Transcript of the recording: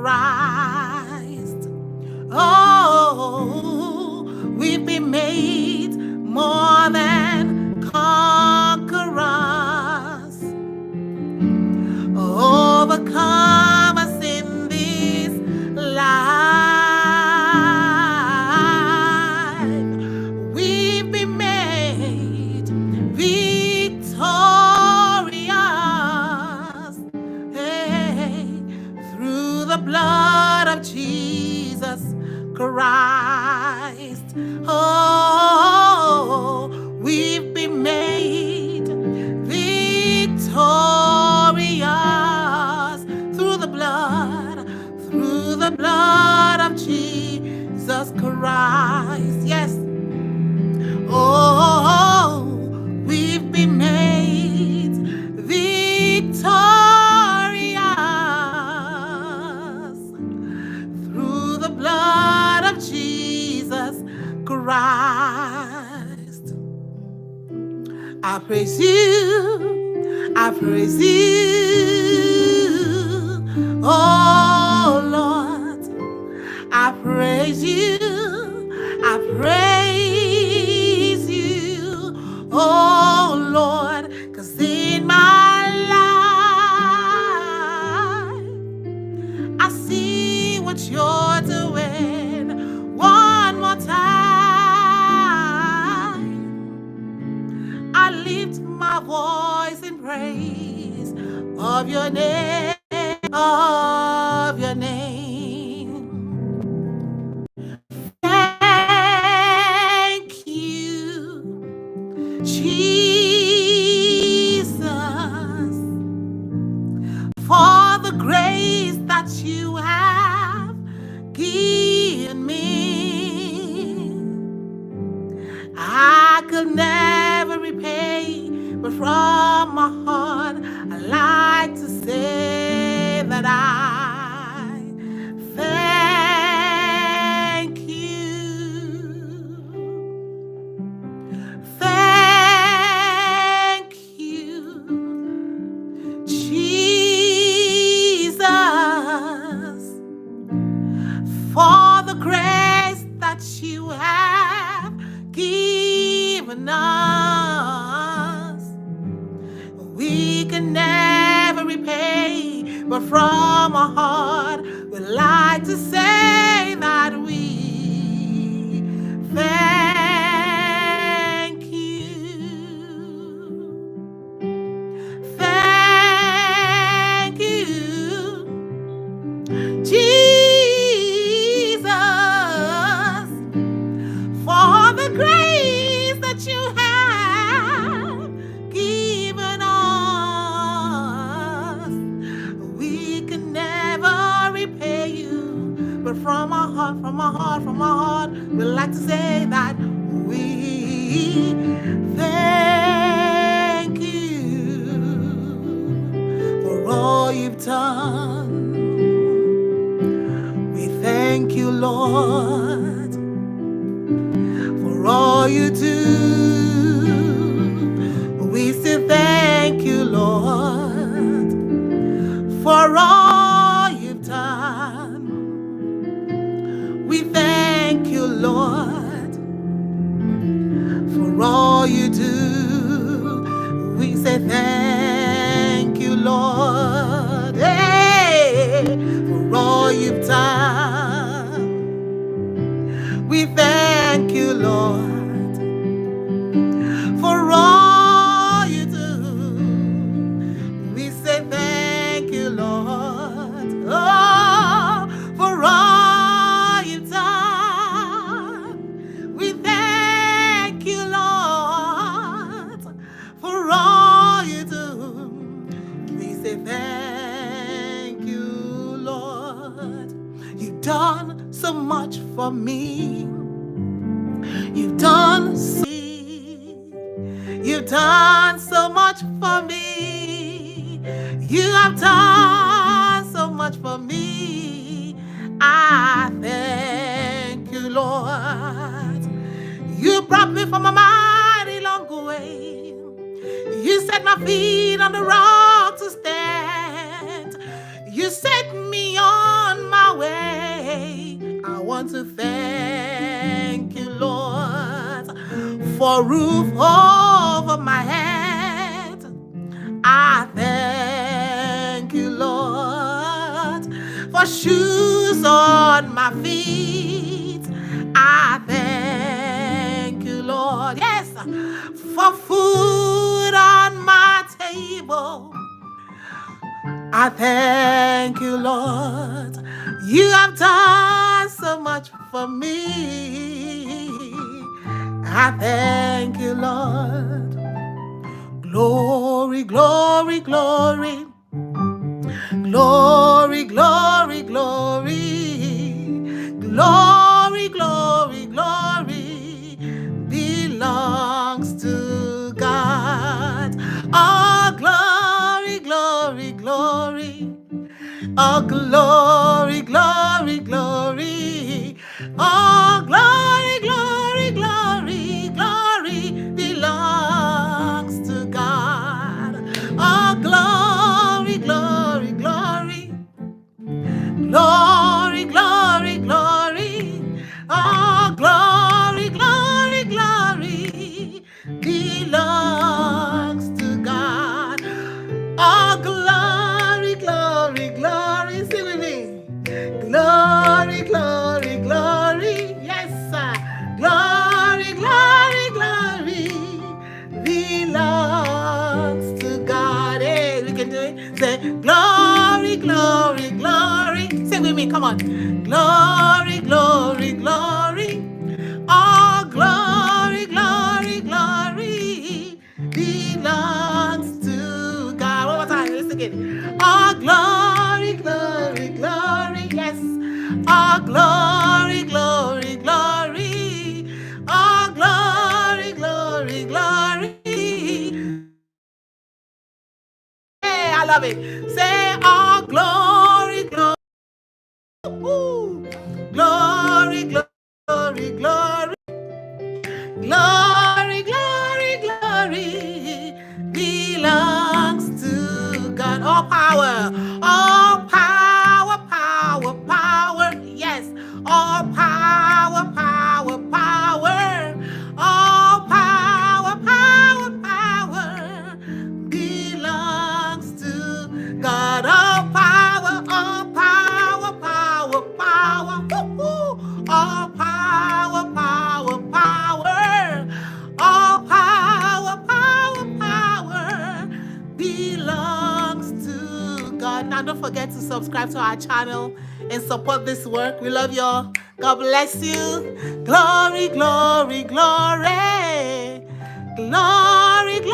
Christ. Oh, we've been made more than conquerors, overcomers in this life. We've been made victorious, hey, through the blood of Jesus Christ. Oh, we've been made victorious through the blood of Jesus Christ. Yes. Oh, we've been made victorious through the blood of Jesus Christ. I praise you, I praise you, oh Lord, I praise you, I praise you, oh Lord, 'cause in my life I see what you're doing. One more time, I lift my voice in praise of your name, of your name. Thank you, Jesus, for the grace that you have given me. I could never repay, but from my heart I like to say that I thank you. Thank you, Jesus, for the grace that you have given us. We can never repay, but from our heart we like to say that we thank you. Thank you, Jesus, for the grace that you have given us. We can never repay you, but from our heart, we like to say that we thank you for all you've done. We thank you, Lord, for all you do. We say thank you, Lord, for all you've done. We thank you, Lord, for all you do. We say thank you, Lord, hey, for all you've done. We thank you, Lord, for all you do. We say thank you, Lord, oh, for all you've done. We thank you, Lord, for all you do. We say thank you, Lord. You've done so much for me. You've done so, you've done so much for me. You have done so much for me. I thank you, Lord. You brought me from a mighty long way. You set my feet on the rock to stand. You set me on my want to thank you, Lord, for roof over my head. I thank you, Lord, for shoes on my feet. I thank you, Lord, yes, for food on my table. I thank you, Lord. You have done so much for me. I thank you, Lord. Glory, glory, glory. Glory, glory, glory. Glory, glory, glory belongs to God. Oh, glory, glory, glory. Oh, glory, glory, glory. Oh, glory, glory, glory, glory belongs to God. Oh, glory, glory, glory. Glory, glory, glory. Oh, glory, glory, glory belongs to God. Oh, glory, glory, glory. Sing with me. Glory, glory, glory. Yes, sir. Glory, glory, glory belongs to God. Hey, we can do it. Say, glory, glory, glory. Sing with me. Come on. Glory, glory, glory. All glory, glory, glory belongs to God. One more time, let's sing it. All glory, glory, glory, yes. All glory, glory, glory. All glory, glory, glory. Hey, I love it. Say all glory, glory. Woo. Glory, glory, glory. Glory, glory, glory belongs to God. All power, power, power. Yes, all power, power, power. All power, power, power belongs to God. All power, power, power. Woo-hoo. All power, power, power. All power, power, power belongs to God. Now, don't forget to subscribe to our channel and support this work. We love y'all. God bless you. Glory, glory, glory. Glory, glory.